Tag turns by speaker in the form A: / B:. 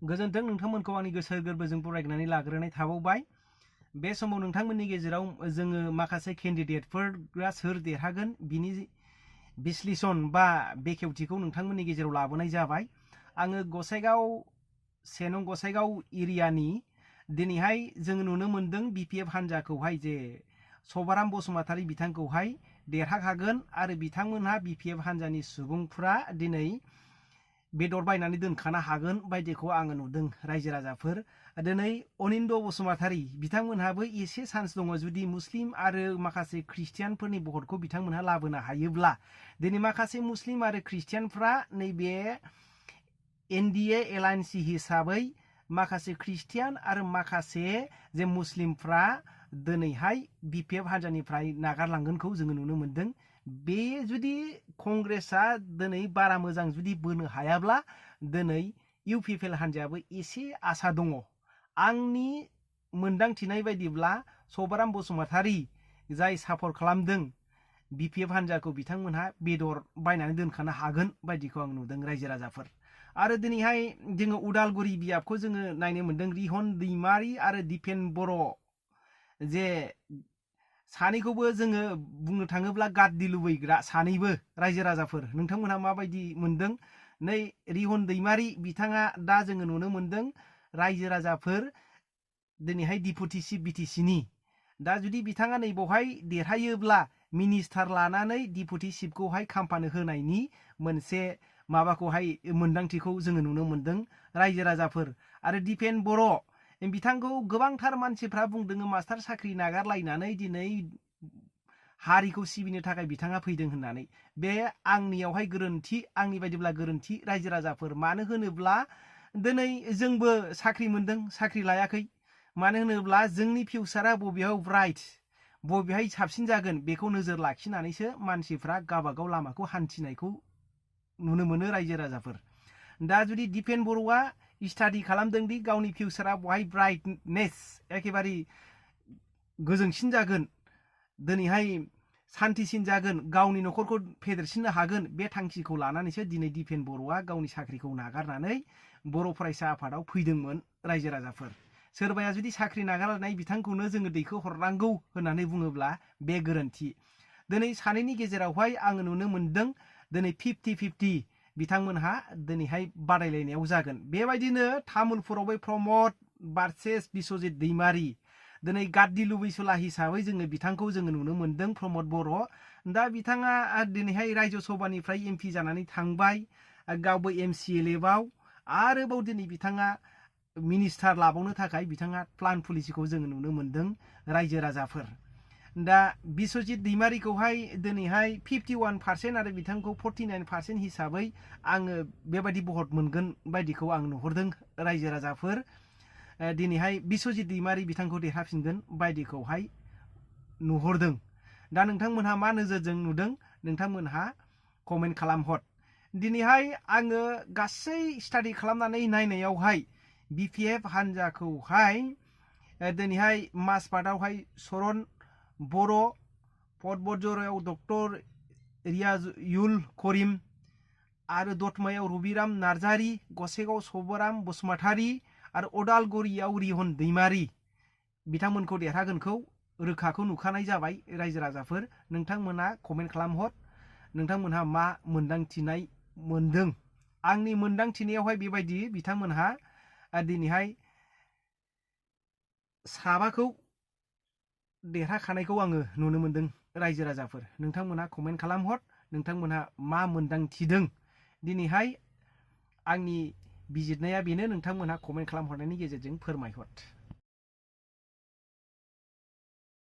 A: गोजोन्थों नोंथांमोनखौ आंनि गोसो गोरबोजों बरायनानै लाग्रोनाय थाबावबाय। बे समाव नोंथांमोननि गेजेराव जोङो माखासे केन्डिडेटफोरा सोर देरहागोन बिनि बिश्लेषण बा बेखेवथिखौ नोंथांमोननि गेजेराव लाबोनाय जाबाय। आङो गसाइगाव एरियानि दिनैहाय जों नुनो मोनदों BPF हान्जाखौहाय जे सभाराम बसुमतारी बिथांखौहाय देरहाखागोन आरो बिथांमोनहा BPF हान्जानि सुबुंफ्रा दिनै बेदर बायनानै दोनखानो हागोन बायदिखौ आङो नुदों। रायजो राजाफोर दिनै अनिन्द बसुमतारी बिथांमोनहाबो एसे चान्स दङ, जुदि मुस्लिम आरो माखासे ख्रिस्टियानफोरनि भटखौ बिथांमोनहा लाबोनो हायोब्ला दिनै माखासे मुस्लिम आरो ख्रिस्टियानफ्रा नैबे NDA एलायन्सि हिसाबै माखासे ख्रिस्टियान आरो माखासे जे मुस्लिमफ्रा दिनैहाय BPF हान्जानिफ्राय नागारलांगोनखौ जोङो नुनो मोनदों। बे जुदि कंग्रेसआ दिनै बारा मोजां जुदि बोनो हायाब्ला दिनै UPPL हान्जायाबो एसे आसा दङ। आंनि मोनदांथिनाय बायदिब्ला सभाराम बसुमतारी जाय सापर्ट खालामदों BPF हान्जाखौ बिथांमोनहा बेदर बायनानै दोनखानो हागोन बायदिखौ आं नुदों रायजो राजाफोर। आरो दिनैहाय जोङो उदालगुरि बियाबखौ जोङो नायनो मोनदों। रिहन दैमारि आरो दिपेन बर' जे सानैखौबो जोङो बुंनो थाङोब्ला गाद्दि लुबैग्रा सानैबो रायजो राजाफोर। नोंथांमोनहा माबायदि मोनदों? नै रिहन दैमारि बिथाङा दा जोङो नुनो मोनदों रायजो राजाफोर दिनैहाय डिपुटि चिफ BTCनि। दा जुदि बिथाङा नै बेवहाय देरहायोब्ला मिनिस्टार लानानै डिपुटि चिफखौहाय खामफानो होनायनि मोनसे माबाखौहाय मोनदांथिखौ जोङो नुनो मोनदों रायजो राजाफोर। आरो दिपेन बर' बिथांखौ गोबांथार मानसिफ्रा बुंदों मास्टार साख्रि नागारलायनानै दिनै हारिखौ सिबिनो थाखाय बिथाङा फैदों होननानै। बे आंनियावहाय गोरोन्थि, आंनि बायदिब्ला गोरोन्थि रायजो राजाफोर। मानो होनोब्ला दिनै जोंबो साख्रि मोनदों, साख्रि लायाखै। मानो होनोब्ला जोंनि फिउचारा बबेयाव ब्राइट, बबेहाय साबसिन जागोन बेखौ नोजोर लाखिनानैसो मानसिफ्रा गावबागाव लामाखौ हान्थिनायखौ नुनो मोनो रायजो राजाफोर। दा जुदि दिपेन बर'आ स्टाडि खालामदों दि गावनि फिउचारा बहाय ब्राइटनेस एखेबारे गोजोंसिन जागोन, दिनैहाय सान्थिसिन जागोन, गावनि न'खरखौ फेदेरसिननो हागोन, बे थांखिखौ लानानैसो दिनै दिपेन बर'आ गावनि साख्रिखौ नागारनानै बर' फरायसा आफादाव फैदोंमोन रायजो राजाफोर। सोरबाया जुदि साख्रि नागारनाय बिथांखौनो जोङो दैखो हरनांगौ होननानै बुङोब्ला बे गोरोन्थि। दिनै सानैनि गेजेरावहाय आङो नुनो मोनदों दिनै 50-50 बिथांमोनहा दिनैहाय बादायलायनायाव जागोन। बेबायदिनो तामुलपुरावबो प्रमद भार्सेस बिश्वजित दैमारि। दिनै गाद्दि लुबैसुला हिसाबै जोङो बिथांखौ जोङो नुनो मोनदों प्रमद बर'। दा बिथाङा दिनैहाय रायजो सभानिफ्राय MP जानानै थांबाय, गावबो MCLF आरोबाव दिनै बिथाङा मिनिस्टार लाबावनो थाखाय बिथाङा प्लान पलिसिखौ जोङो नुनो मोनदों रायजो राजाफोर। दा बिश्वजित दैमारिखौहाय दिनैहाय 51% आरो बिथांखौ 49% हिसाबै आङो बेबायदि भट मोनगोन बायदिखौ आं नुहुरदों रायजो राजाफोर। दिनैहाय बिश्वजित दैमारि बिथांखौ देरहाफिनगोन बायदिखौहाय नुहुरदों। दा नोंथांमोनहा मा नोजोरजों नुदों नोंथांमोनहा कमेन्ट खालामहर। दिनैहाय आङो गासै स्टाडि खालामनानै नायनायावहाय BPF हान्जाखौहाय दिनैहाय माजबाटआवहाय सरन बर', पटबजरायाव डक्टर रियाजुल करिम आरो दतमायाव रबिराम नार्जारी, गसाइगाव सभाराम बसुमतारी आरो उदालगुरियाव रिहन दैमारि बिथांमोनखौ देरहागोनखौ रोखाखौ नुखानाय जाबाय रायजो राजाफोर। नोंथांमोना कमेन्ट खालामहर नोंथांमोनहा मा मोनदांथिनाय मोनदों। आंनि मोनदांथिनायावहाय बेबायदि बिथांमोनहा दिनैहाय साबाखौ देरहाखानायखौ आङो नुनो मोनदों रायजो राजाफोर। नोंथांमोनहा कमेन्ट खालामहर नोंथांमोनहा मा मोनदांथिदों। दिनैहाय आंनि बिजिरनाया बेनो, नोंथांमोनहा कमेन्ट खालामहरनायनि गेजेरजों फोरमायहर।